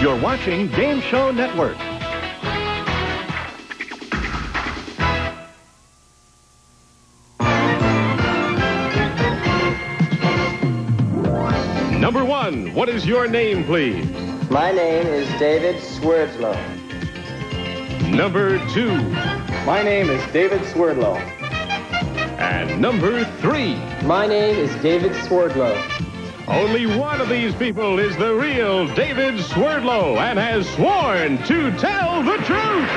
You're watching Game Show Network. Number one, what is your name, please? My name is David Swerdlow. Number two. My name is David Swerdlow. And number three. My name is David Swerdlow. Only one of these people is the real David Swerdlow and has sworn to tell the truth.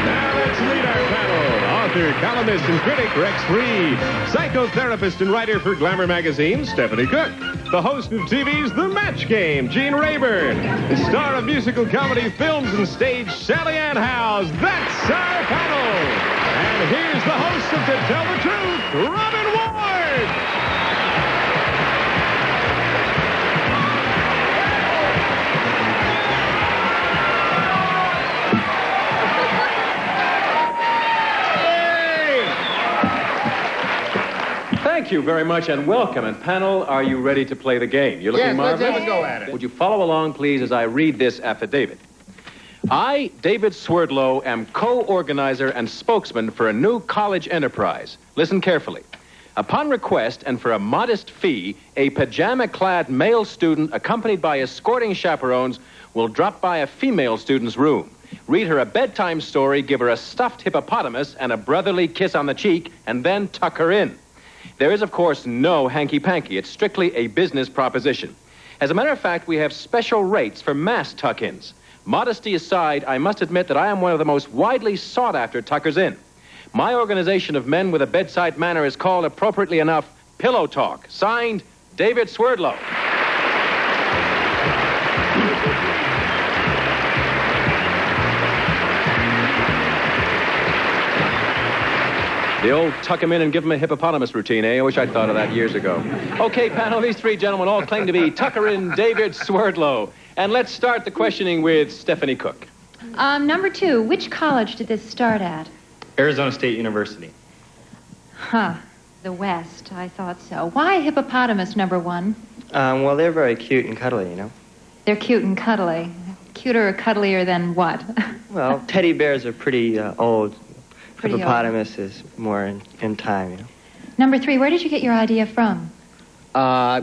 Now let's meet our panel. Author, columnist, and critic Rex Reed. Psychotherapist and writer for Glamour magazine, Stephani Cook. The host of TV's The Match Game, Gene Rayburn. The star of musical comedy, films, and stage, Sally Ann Howes. That's our panel. And here's the host of To Tell the Truth, Robin Ward. Thank you very much and welcome. And panel, are you ready to play the game? You're looking marvelous. Let's have a go at it. Would you follow along, please, as I read this affidavit? I, David Swerdlow, am co-organizer and spokesman for a new college enterprise. Listen carefully. Upon request and for a modest fee, a pajama-clad male student accompanied by escorting chaperones will drop by a female student's room, read her a bedtime story, give her a stuffed hippopotamus and a brotherly kiss on the cheek, and then tuck her in. There is, of course, no hanky-panky. It's strictly a business proposition. As a matter of fact, we have special rates for mass tuck-ins. Modesty aside, I must admit that I am one of the most widely sought-after tuckers in. My organization of men with a bedside manner is called, appropriately enough, Pillow Talk. Signed, David Swerdlow. The old tuck him in and give him a hippopotamus routine, eh? I wish I'd thought of that years ago. Okay, panel, these three gentlemen all claim to be tucker-in David Swerdlow. And let's start the questioning with Stephani Cook. Number two, which college did this start at? Arizona State University. Huh, the West, I thought so. Why hippopotamus, number one? Well, they're very cute and cuddly, you know. They're cute and cuddly. Cuter or cuddlier than what? Well, teddy bears are pretty old. Pretty Hippopotamus is more in time, you know. Number three, where did you get your idea from?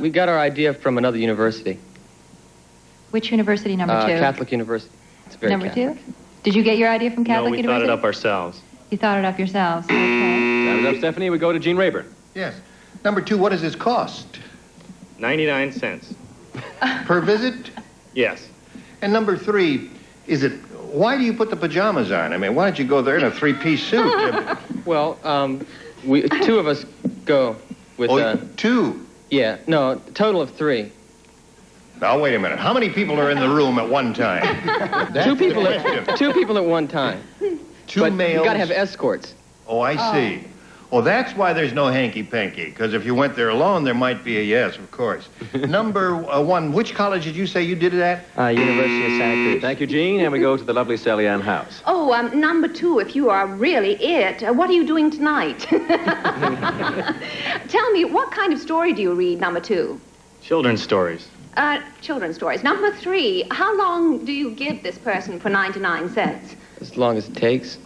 We got our idea from another university. Which university, number two? Catholic University. It's very Number Catholic. two? Did you get your idea from Catholic No, we University? thought it up ourselves. You thought it up yourselves. Okay. Time is up, Stephani. We go to Gene Rayburn. Yes. Number two, what does this cost? 99 cents. Per visit? Yes. And number three, why do you put the pajamas on? I mean, why don't you go there in a three-piece suit? Well, two of us go with... two? Yeah, no, a total of three. Now, wait a minute. How many people are in the room at one time? Two people at one time. Two But males? you got to have escorts. Oh, I see. Oh, that's why there's no hanky-panky, because if you went there alone, there might be a yes, of course. Number one, which college did you say you did it at? University of Santa Cruz. Thank you, Gene. And we go to the lovely Sally Ann Howes. Oh, number two, if you are really it, what are you doing tonight? Tell me, what kind of story do you read, number two? Children's stories. Children's stories. Number three, how long do you give this person for 99 cents? As long as it takes.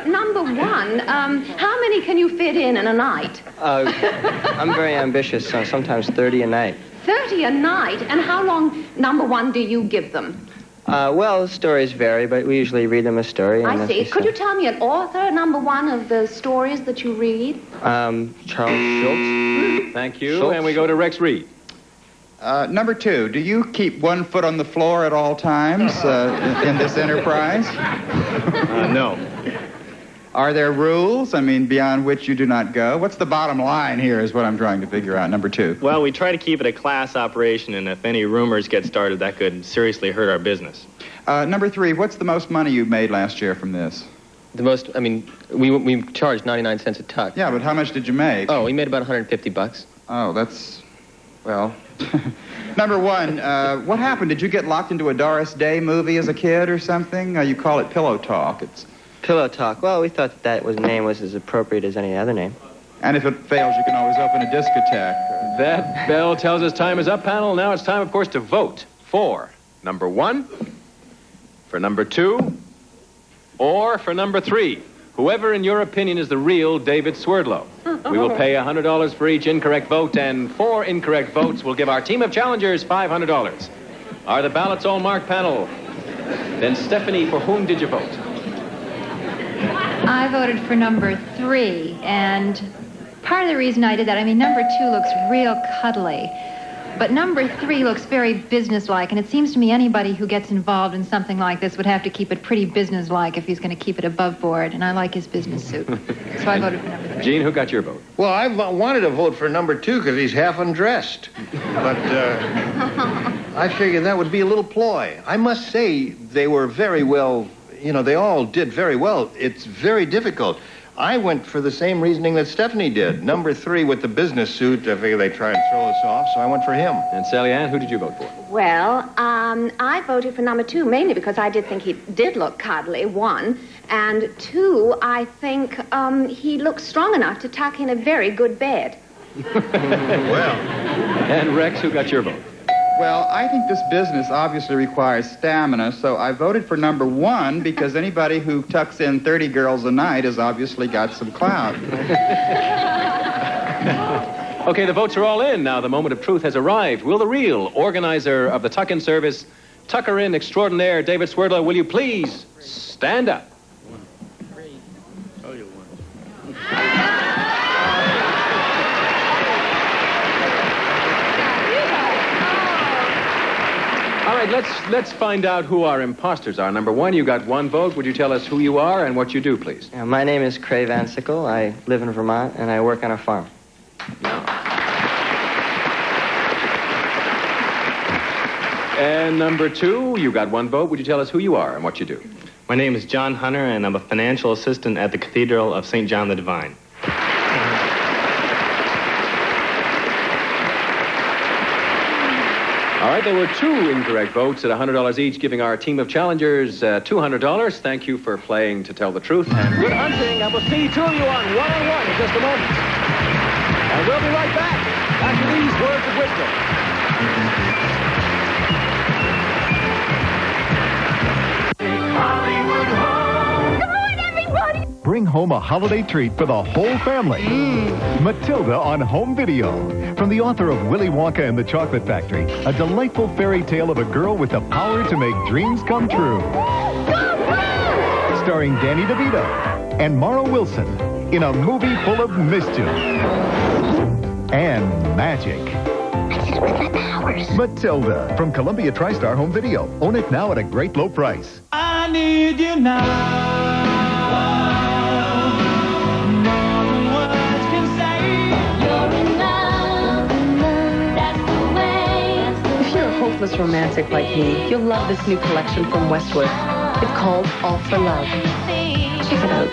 Number one, how many can you fit in a night? I'm very ambitious, so sometimes 30 a night. 30 a night? And how long, number one, do you give them? Well, stories vary, but we usually read them a story. I see. Could you tell me an author, number one, of the stories that you read? Charles Schultz. Thank you. Schultz. And we go to Rex Reed. Number two, do you keep 1 foot on the floor at all times in this enterprise? No. Are there rules, beyond which you do not go? What's the bottom line here is what I'm trying to figure out, number two. Well, we try to keep it a class operation, and if any rumors get started, that could seriously hurt our business. Number three, what's the most money you made last year from this? The most, we charged 99 cents a tuck. Yeah, but how much did you make? Oh, we made about $150. Oh, that's, well... Number one, what happened? Did you get locked into a Doris Day movie as a kid or something? You call it Pillow Talk. It's Pillow Talk. Well, we thought that name was as appropriate as any other name. And if it fails, you can always open a discotheque. That bell tells us time is up, panel. Now it's time, of course, to vote for number 1, for number 2, or for number 3. Whoever, in your opinion, is the real David Swerdlow. We will pay $100 for each incorrect vote, and 4 incorrect votes will give our team of challengers $500. Are the ballots all marked, panel? Then, Stephanie, for whom did you vote? I voted for number 3, and part of the reason I did that, I mean, number 2 looks real cuddly, but number 3 looks very businesslike, and it seems to me anybody who gets involved in something like this would have to keep it pretty businesslike if he's going to keep it above board, and I like his business suit. So I voted for number 3. Gene, who got your vote? Well, I wanted to vote for number 2 because he's half undressed. But I figured that would be a little ploy. I must say they were very well, they all did very well. It's very difficult. I went for the same reasoning that Stephanie did. Number 3 with the business suit, I figure they try and throw us off, so I went for him. And Sally Ann, who did you vote for? Well, I voted for number 2, mainly because I did think he did look cuddly, 1. And 2, I think he looks strong enough to tuck in a very good bed. Well. And Rex, who got your vote? Well, I think this business obviously requires stamina, so I voted for number 1 because anybody who tucks in 30 girls a night has obviously got some clout. Okay, the votes are all in. Now the moment of truth has arrived. Will the real organizer of the tuck-in service, tucker-in extraordinaire, David Swerdlow, will you please stand up? All right, let's find out who our imposters are. Number 1, you got 1 vote. Would you tell us who you are and what you do, please? Yeah, my name is Cray Van Sickle. I live in Vermont, and I work on a farm. And number 2, you got 1 vote. Would you tell us who you are and what you do? My name is John Hunter, and I'm a financial assistant at the Cathedral of St. John the Divine. All right, there were 2 incorrect votes at $100 each, giving our team of challengers $200. Thank you for playing To Tell the Truth. And good hunting. I will see 2 of you on one-on-one in just a moment. And we'll be right back after these words of wisdom. Bring home a holiday treat for the whole family. Matilda on home video. From the author of Willy Wonka and the Chocolate Factory, a delightful fairy tale of a girl with the power to make dreams come true. Starring Danny DeVito and Mara Wilson in a movie full of mischief and magic. Matilda from Columbia TriStar Home Video. Own it now at a great low price. I need you now. Hopeless romantic like me, you'll love this new collection from Westwood. It's called All for Love. Check it out.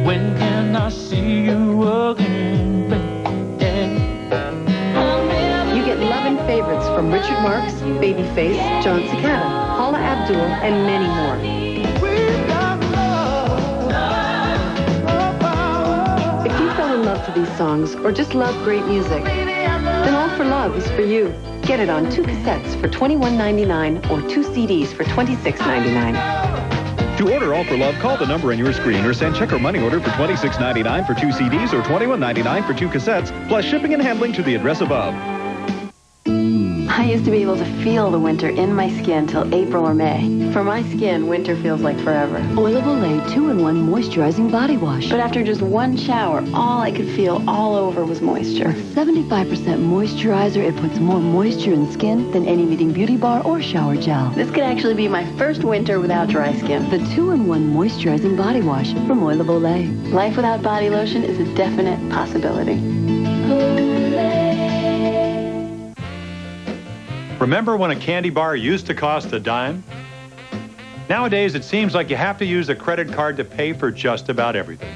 When can I see you again, baby? You get love and favorites from Richard Marx, Babyface, John Cicada, Paula Abdul, and many more. Love to these songs or just love great music, then All for Love is for you. Get it on 2 cassettes for $21.99 or 2 CDs for $26.99. To order All for Love, call the number on your screen or send check or money order for $26.99 for 2 CDs or $21.99 for 2 cassettes, plus shipping and handling to the address above. I used to be able to feel the winter in my skin till April or May. For my skin, winter feels like forever. Oil of Olay 2-in-1 moisturizing body wash. But after just 1 shower, all I could feel all over was moisture. With 75% moisturizer, it puts more moisture in skin than any leading beauty bar or shower gel. This could actually be my first winter without dry skin. The 2-in-1 moisturizing body wash from Oil of Olay. Life without body lotion is a definite possibility. Remember when a candy bar used to cost a dime? Nowadays, it seems like you have to use a credit card to pay for just about everything.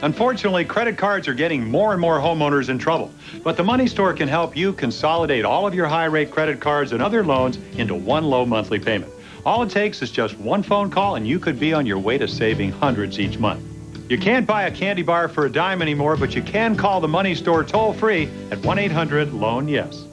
Unfortunately, credit cards are getting more and more homeowners in trouble. But the Money Store can help you consolidate all of your high-rate credit cards and other loans into one low monthly payment. All it takes is just one phone call, and you could be on your way to saving hundreds each month. You can't buy a candy bar for a dime anymore, but you can call the Money Store toll-free at 1-800-LOAN-YES.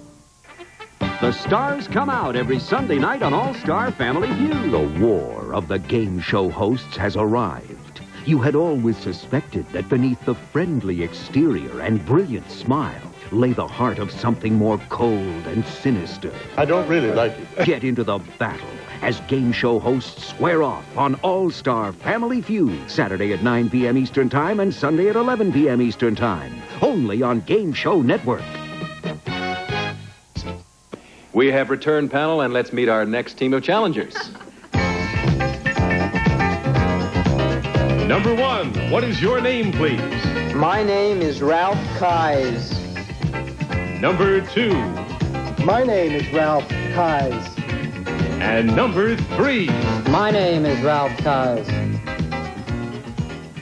The stars come out every Sunday night on All-Star Family Feud. The war of the game show hosts has arrived. You had always suspected that beneath the friendly exterior and brilliant smile lay the heart of something more cold and sinister. I don't really like it. Get into the battle as game show hosts square off on All-Star Family Feud, Saturday at 9 p.m. Eastern Time and Sunday at 11 p.m. Eastern Time. Only on Game Show Network. We have returned, panel, and let's meet our next team of challengers. Number 1, what is your name, please? My name is Ralph Keyes. Number 2. My name is Ralph Keyes. And number 3. My name is Ralph Keyes.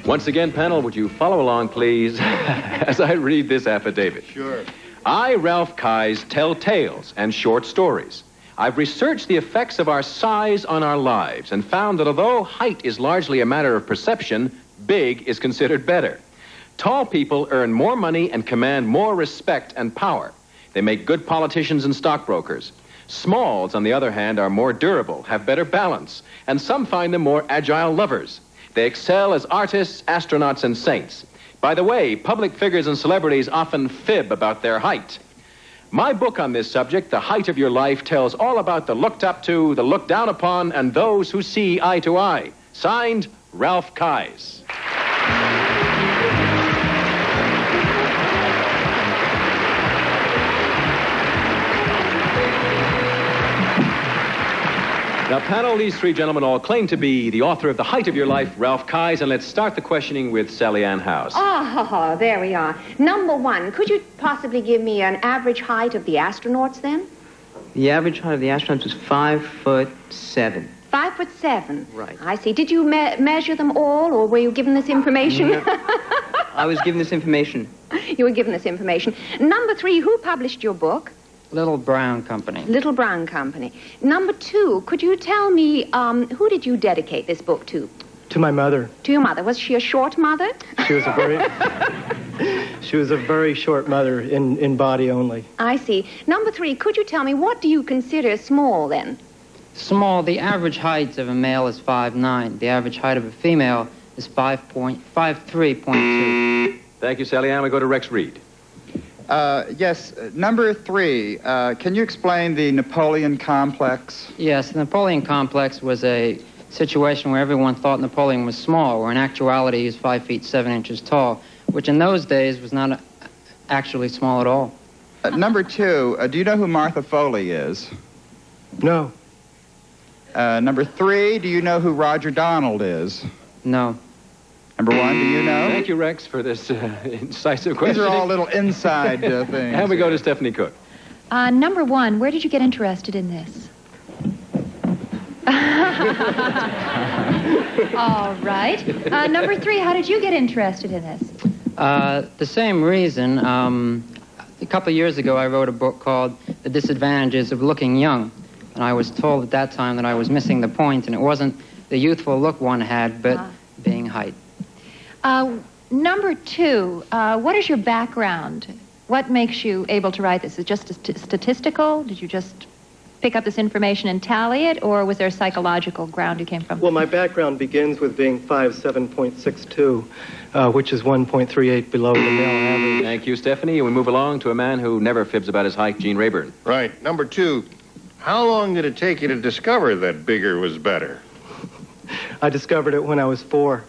Once again, panel, would you follow along, please, as I read this affidavit? Sure. I, Ralph Keyes, tell tales and short stories. I've researched the effects of our size on our lives and found that although height is largely a matter of perception, big is considered better. Tall people earn more money and command more respect and power. They make good politicians and stockbrokers. Smalls, on the other hand, are more durable, have better balance, and some find them more agile lovers. They excel as artists, astronauts, and saints. By the way, public figures and celebrities often fib about their height. My book on this subject, The Height of Your Life, tells all about the looked up to, the looked down upon, and those who see eye to eye. Signed, Ralph Keyes. Now, panel, these three gentlemen all claim to be the author of The Height of Your Life, Ralph Keyes, and let's start the questioning with Sally Ann House. Oh, there we are. Number 1, could you possibly give me an average height of the astronauts then? The average height of the astronauts was 5'7". 5'7". Right. I see. Did you measure them all, or were you given this information? No. I was given this information. You were given this information. Number 3, who published your book? Little Brown Company. Little Brown Company. Number 2, could you tell me who did you dedicate this book to? To my mother. To your mother. Was she a short mother? She was a very short mother in body only. I see. Number 3, could you tell me what do you consider small then? Small, the average height of a male is 5'9". The average height of a female is 5'3.2". Thank you, Sally Ann. We go to Rex Reed. Yes, number 3, can you explain the Napoleon complex? Yes, the Napoleon complex was a situation where everyone thought Napoleon was small, where in actuality he was 5 feet 7 inches tall, which in those days was not actually small at all. Number 2, do you know who Martha Foley is? No. Number 3, do you know who Roger Donald is? No. Number 1, do you know? Thank you, Rex, for this incisive question. These are all little inside things. And we go to Stephanie Cook. Number 1, where did you get interested in this? All right. Number 3, how did you get interested in this? The same reason. A couple of years ago, I wrote a book called The Disadvantages of Looking Young. And I was told at that time that I was missing the point, and it wasn't the youthful look one had, but being height. Number 2, what is your background? What makes you able to write this? Is it just statistical? Did you just pick up this information and tally it, or was there a psychological ground you came from? Well, my background begins with being 5'7.62", which is 1.38 below the male average. Thank you, Stephanie. And we move along to a man who never fibs about his height, Gene Rayburn. Right. Number 2, how long did it take you to discover that bigger was better? I discovered it when I was 4.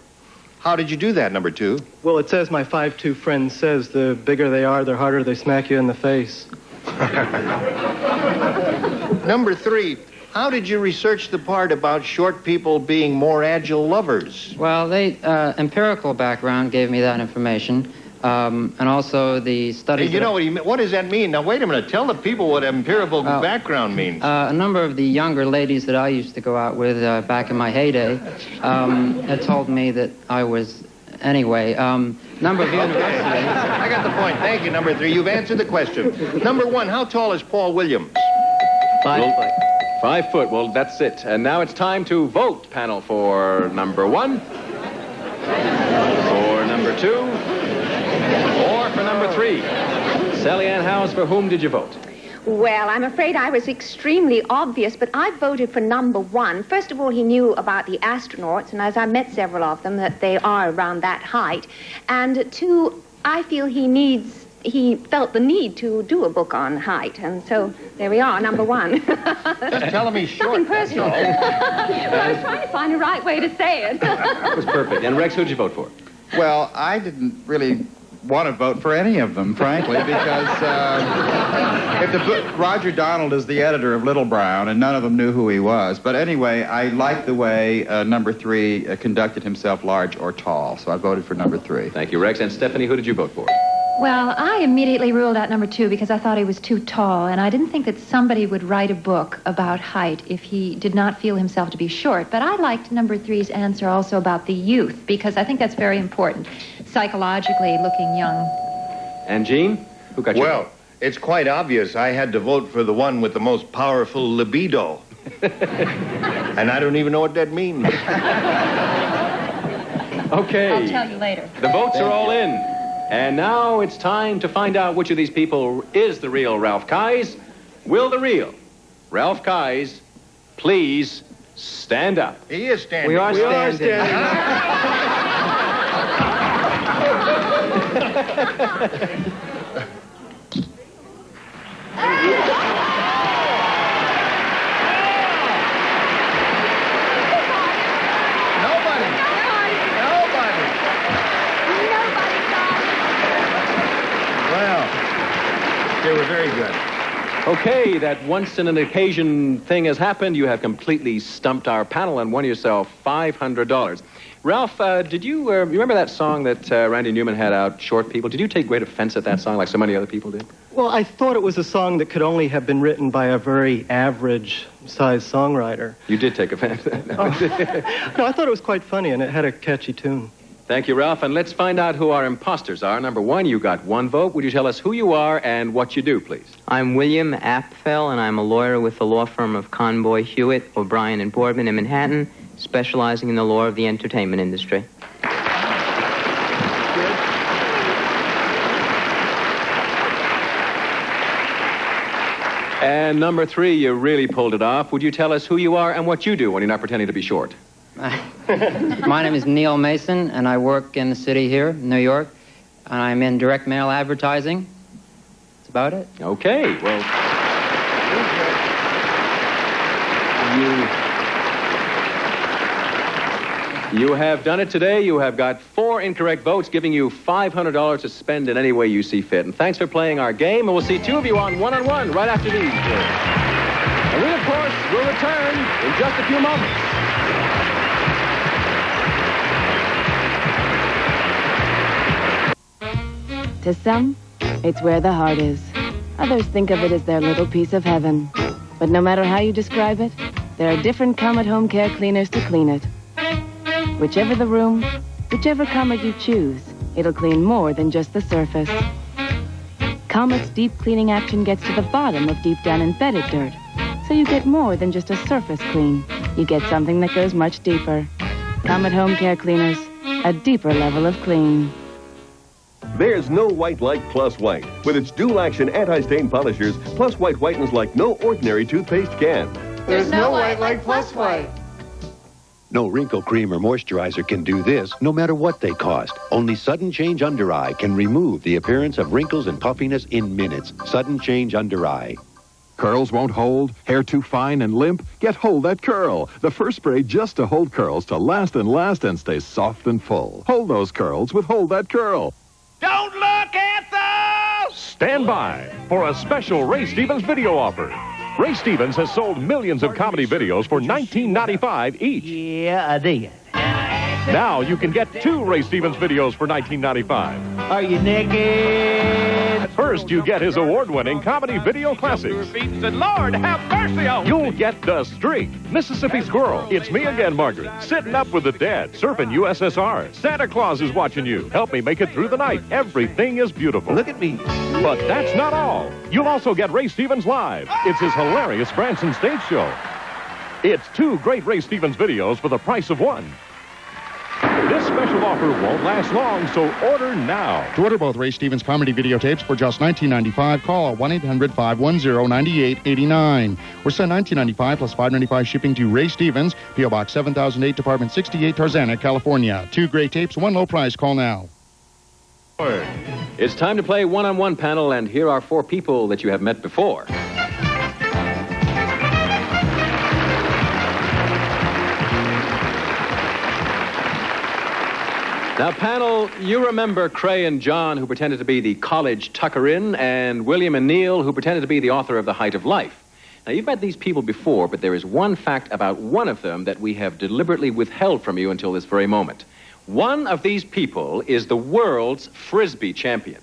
How did you do that, number 2? Well, it says my 5'2" friend says the bigger they are, the harder they smack you in the face. Number 3, how did you research the part about short people being more agile lovers? Well, empirical background gave me that information. And also the studies... You know what does that mean? Now, wait a minute. Tell the people what empirical background means. A number of the younger ladies that I used to go out with back in my heyday had told me that I was Anyway, number of universities. I got the point. Thank you, number 3. You've answered the question. Number 1, how tall is Paul Williams? 5 foot. 5 foot. Well, that's it. And now it's time to vote, panel, for number 1, for number 2, or for number 3. Sally Ann Howes, for whom did you vote? Well, I'm afraid I was extremely obvious, but I voted for number 1. First of all, he knew about the astronauts, and as I met several of them, that they are around that height. And 2, I feel he felt the need to do a book on height, and so there we are, number 1. Just tell him he's short. Nothing personal. Well, I was trying to find the right way to say it. That was perfect. And Rex, who'd you vote for? Well, I didn't really want to vote for any of them, frankly, because Roger Donald is the editor of Little Brown, and none of them knew who he was. But anyway, I liked the way number 3 conducted himself, large or tall, so I voted for number 3. Thank you, Rex. And Stephanie, who did you vote for? Well, I immediately ruled out number 2 because I thought he was too tall, and I didn't think that somebody would write a book about height if he did not feel himself to be short. But I liked number 3's answer also about the youth, because I think that's very important, psychologically looking young. And Gene, who got you? Well, it's quite obvious I had to vote for the one with the most powerful libido. And I don't even know what that means. Okay. I'll tell you later. The votes are all in. And now it's time to find out which of these people is the real Ralph Keyes. Will the real Ralph Keyes please stand up? He is standing. We are standing. They were very good. Okay, that once in an occasion thing has happened. You have completely stumped our panel and won yourself $500. Ralph, did you remember that song that Randy Newman had out, Short People? Did you take great offense at that song like so many other people did? Well, I thought it was a song that could only have been written by a very average-sized songwriter. You did take offense. No, I thought it was quite funny, and it had a catchy tune. Thank you, Ralph. And let's find out who our imposters are. Number 1, you got 1 vote. Would you tell us who you are and what you do, please? I'm William Apfel, and I'm a lawyer with the law firm of Conboy, Hewitt, O'Brien, and Boardman in Manhattan, specializing in the law of the entertainment industry. And number 3, you really pulled it off. Would you tell us who you are and what you do when you're not pretending to be short? My name is Neil Mason, and I work in the city here, New York, and I'm in direct mail advertising. That's about it. Okay, well, you have done it today. You have got 4 incorrect votes, giving you $500 to spend in any way you see fit. And thanks for playing our game, and we'll see 2 of you on one-on-one right after these. And we, of course, will return in just a few moments. To some, it's where the heart is. Others think of it as their little piece of heaven. But no matter how you describe it, there are different Comet home care cleaners to clean it. Whichever the room, whichever Comet you choose, it'll clean more than just the surface. Comet's deep cleaning action gets to the bottom of deep down embedded dirt. So you get more than just a surface clean. You get something that goes much deeper. Comet home care cleaners, a deeper level of clean. There's no white like Plus White. With its dual-action anti-stain polishers, Plus White whitens like no ordinary toothpaste can. There's no white like Plus White. No wrinkle cream or moisturizer can do this, no matter what they cost. Only Sudden Change Under Eye can remove the appearance of wrinkles and puffiness in minutes. Sudden Change Under Eye. Curls won't hold? Hair too fine and limp? Get Hold That Curl, the first spray just to hold curls to last and stay soft and full. Hold those curls with Hold That Curl. Don't look at those! Stand by for a special Ray Stevens video offer. Ray Stevens has sold millions of comedy videos for $19.95 each. Yeah, I did. Now you can get 2 Ray Stevens videos for $19.95. Are you naked? For First, you get his award-winning comedy video classics. Lord, have mercy on You'll get The Streak, Mississippi Squirrel, It's Me Again, Margaret, Sitting Up with the Dead, Surfing USSR, Santa Claus is Watching You, Help Me Make It Through the Night, Everything is Beautiful. Look at me. But that's not all. You'll also get Ray Stevens Live. It's his hilarious Branson stage show. It's 2 great Ray Stevens videos for the price of 1. This special offer won't last long, so order now. To order both Ray Stevens comedy videotapes for just $19.95, call 1-800-510-9889. Or send $19.95 plus $5.95 shipping to Ray Stevens, P.O. Box 7008, Department 68, Tarzana, California. 2 great tapes, 1 low price. Call now. It's time to play one-on-one panel, and here are 4 people that you have met before. Now, panel, you remember Cray and John, who pretended to be the college tucker-in, and William and Neil, who pretended to be the author of The Height of Life. Now, you've met these people before, but there is one fact about one of them that we have deliberately withheld from you until this very moment. One of these people is the world's Frisbee champion.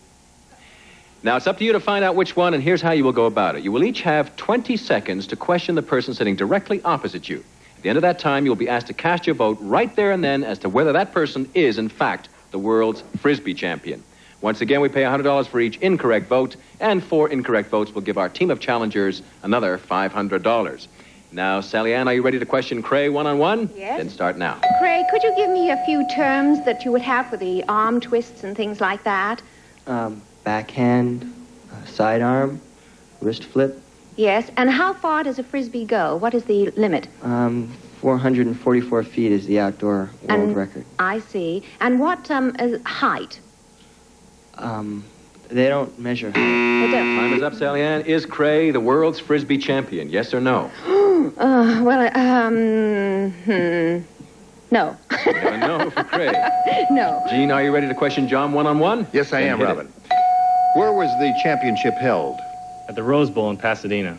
Now, it's up to you to find out which one, and here's how you will go about it. You will each have 20 seconds to question the person sitting directly opposite you. At the end of that time, you'll be asked to cast your vote right there and then as to whether that person is, in fact, the world's Frisbee champion. Once again, we pay $100 for each incorrect vote, and 4 incorrect votes will give our team of challengers another $500. Now, Sally Ann, are you ready to question Cray one-on-one? Yes. Then start now. Craig, could you give me a few terms that you would have for the arm twists and things like that? Backhand, sidearm, wrist flip. Yes, and how far does a Frisbee go? What is the limit? 444 feet is the outdoor world record. I see. And what height? They don't measure height. Time is up, Sally Ann. Is Cray the world's Frisbee champion? Yes or no? No. A no for Cray. No. Gene, are you ready to question John one-on-one? Yes, I am, Robin. Where was the championship held? At the Rose Bowl in Pasadena.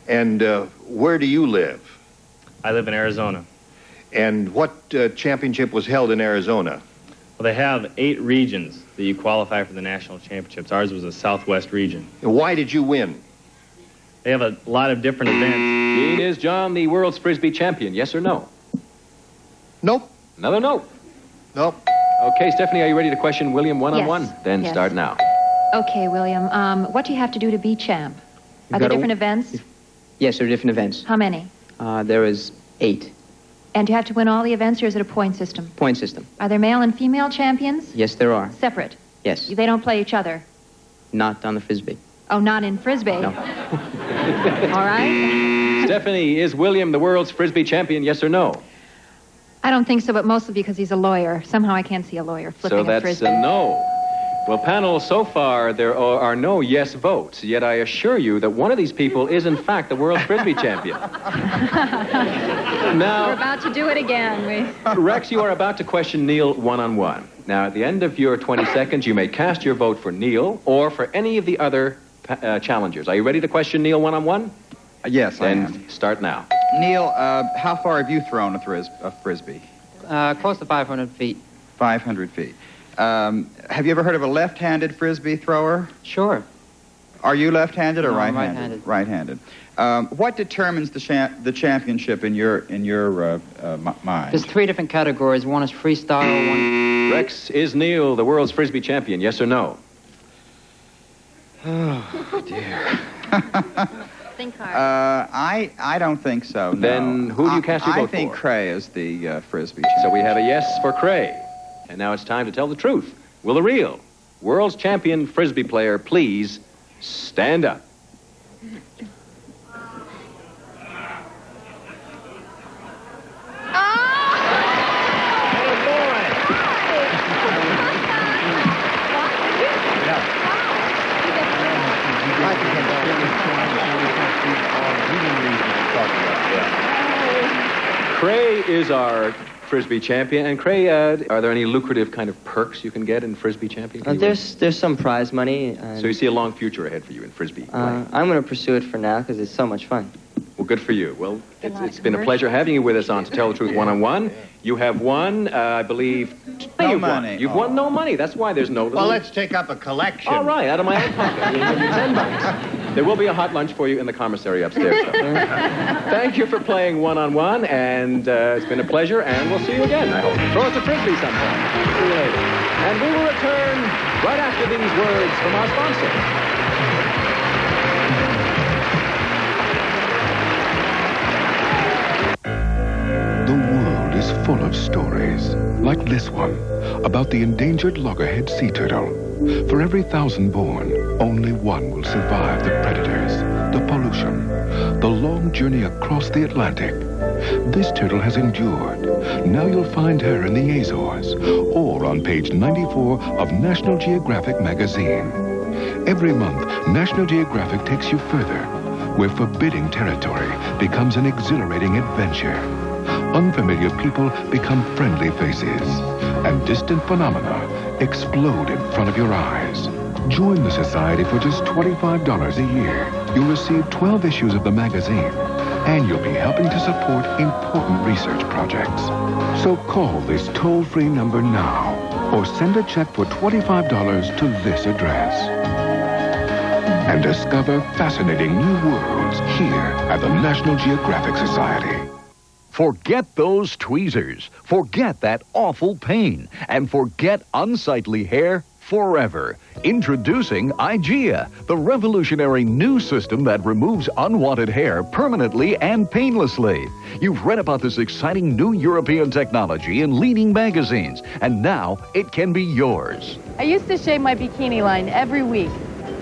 And where do you live? I live in Arizona. And what championship was held in Arizona? Well, they have 8 regions that you qualify for the national championships. Ours was a Southwest region. And why did you win? They have a lot of different events. Gene, is John the world's Frisbee champion? Yes or no? Nope. Another no. Nope. Okay, Stephanie, are you ready to question William one-on-one? Yes. Then Yes. start now. Okay, William. What do you have to do to be champ? Are there different events? Yes, there are different events. How many? There is 8. And do you have to win all the events, or is it a point system? Point system. Are there male and female champions? Yes, there are. Separate? Yes. They don't play each other? Not on the Frisbee. Oh, not in Frisbee? No. All right. Stephanie, is William the world's Frisbee champion? Yes or no? I don't think so, but mostly because he's a lawyer. Somehow I can't see a lawyer flipping So that's a Frisbee. a no. Well, panel, so far there are no yes votes, yet I assure you that one of these people is, in fact, the world's Frisbee champion. We're Now, about to do it again. Rex, you are about to question Neil one-on-one. Now, at the end of your 20 seconds, you may cast your vote for Neil or for any of the other challengers. Are you ready to question Neil one-on-one? Yes, I am. Then start now. Neil, how far have you thrown a Frisbee? Close to 500 feet. 500 feet. Have you ever heard of a left-handed Frisbee thrower? Sure. Are you left-handed or No, I'm right-handed? right-handed. Right-handed. What determines the championship in your mind? There's 3 different categories. One is freestyle, one... Rex, is Neil the world's Frisbee champion? Yes or no? Oh, dear. Think hard. I don't think so, no. Then who do you cast your vote for? I think Cray is the Frisbee So champion. we have a yes for Cray. And now it's time to tell the truth. Will the real world's champion Frisbee player please stand up? Cray is our Frisbee champion. And Cray, are there any lucrative kind of perks you can get in Frisbee champion? There's some prize money. So you see a long future ahead for you in Frisbee. I'm going to pursue it for now because it's so much fun. Well, good for you. Well, it's been a pleasure having you with us on To Tell the Truth one-on-one. You have won, I believe... Wait you've money. won. You've won no money. That's why there's no... Well, let's take up a collection. All right, out of my own pocket. We'll give you $10. There will be a hot lunch for you in the commissary upstairs, though. Thank you for playing one-on-one, and it's been a pleasure, and we'll see you again, I hope. Throw us a Frisbee sometime. See you later. And we will return right after these words from our sponsor. Full of stories, like this one, about the endangered loggerhead sea turtle. For every 1,000 born, only one will survive the predators, the pollution, the long journey across the Atlantic. This turtle has endured. Now you'll find her in the Azores, or on page 94 of National Geographic magazine. Every month, National Geographic takes you further, where forbidding territory becomes an exhilarating adventure. Unfamiliar people become friendly faces, and distant phenomena explode in front of your eyes. Join the Society for just $25 a year. You'll receive 12 issues of the magazine, and you'll be helping to support important research projects. So call this toll-free number now, or send a check for $25 to this address. And discover fascinating new worlds here at the National Geographic Society. Forget those tweezers. Forget that awful pain. And forget unsightly hair forever. Introducing IGEA, the revolutionary new system that removes unwanted hair permanently and painlessly. You've read about this exciting new European technology in leading magazines, and now it can be yours. I used to shave my bikini line every week.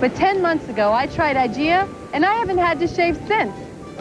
But 10 months ago, I tried IGEA, and I haven't had to shave since.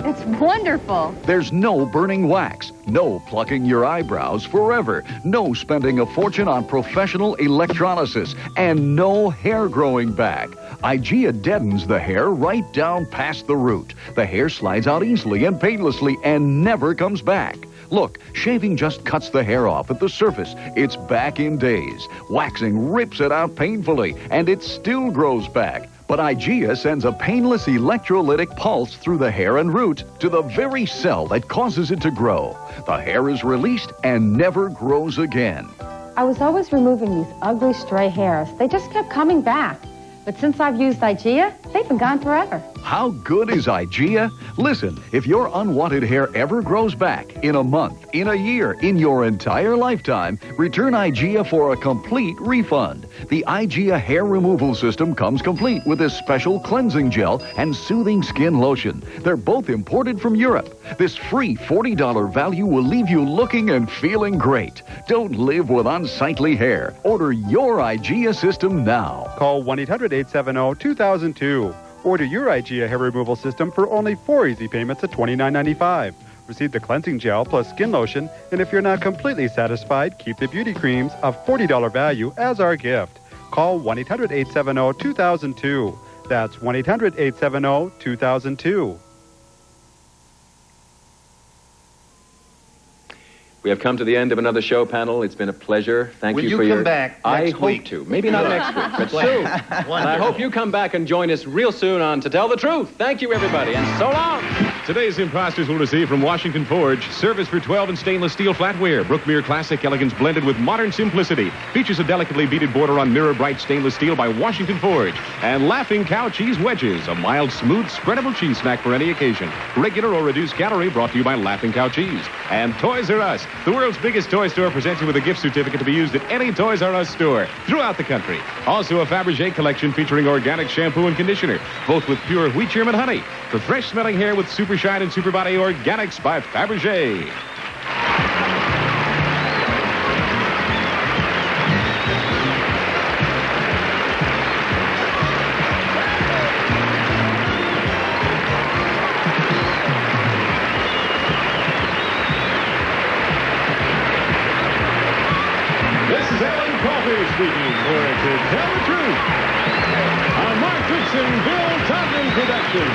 It's wonderful. There's no burning wax, no plucking your eyebrows forever, no spending a fortune on professional electrolysis, and no hair growing back. IGEA deadens the hair right down past the root. The hair slides out easily and painlessly and never comes back. Look, shaving just cuts the hair off at the surface. It's back in days. Waxing rips it out painfully, and it still grows back. But IGEA sends a painless electrolytic pulse through the hair and root to the very cell that causes it to grow. The hair is released and never grows again. I was always removing these ugly stray hairs. They just kept coming back. But since I've used IGEA, they've been gone forever. How good is IGEA? Listen, if your unwanted hair ever grows back in a month, in a year, in your entire lifetime, return IGEA for a complete refund. The IGEA hair removal system comes complete with this special cleansing gel and soothing skin lotion. They're both imported from Europe. This free $40 value will leave you looking and feeling great. Don't live with unsightly hair. Order your IGEA system now. Call 1-800-870-2002. Order your IGEA hair removal system for only 4 easy payments at $29.95. Receive the cleansing gel plus skin lotion, and if you're not completely satisfied, keep the beauty creams of $40 value as our gift. Call 1-800-870-2002. That's 1-800-870-2002. We have come to the end of another show, panel. It's been a pleasure. Thank Will you you for come your... back I next hope week? to. Maybe not next week, but soon. And I hope you come back and join us real soon on To Tell the Truth. Thank you, everybody, and so long. Today's imposters will receive from Washington Forge service for 12 and stainless steel flatware. Brookmere classic elegance blended with modern simplicity. Features a delicately beaded border on mirror bright stainless steel by Washington Forge. And Laughing Cow cheese wedges, a mild, smooth, spreadable cheese snack for any occasion. Regular or reduced calorie, brought to you by Laughing Cow cheese. And Toys R Us, the world's biggest toy store, presents you with a gift certificate to be used at any Toys R Us store throughout the country. Also a Fabergé collection featuring organic shampoo and conditioner, both with pure wheat germ and honey. For fresh smelling hair with Super Shine and Super Body Organics by Fabergé. Speaking for To Tell the Truth, a Mark Dixon, Bill Todman production.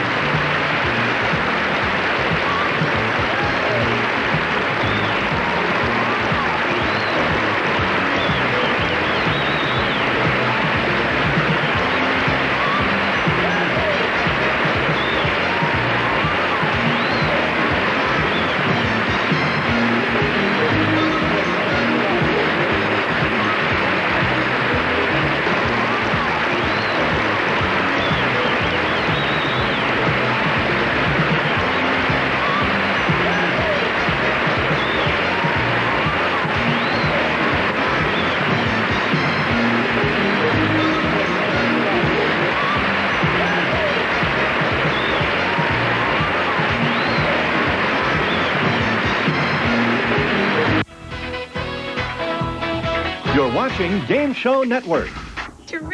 You're watching Game Show Network.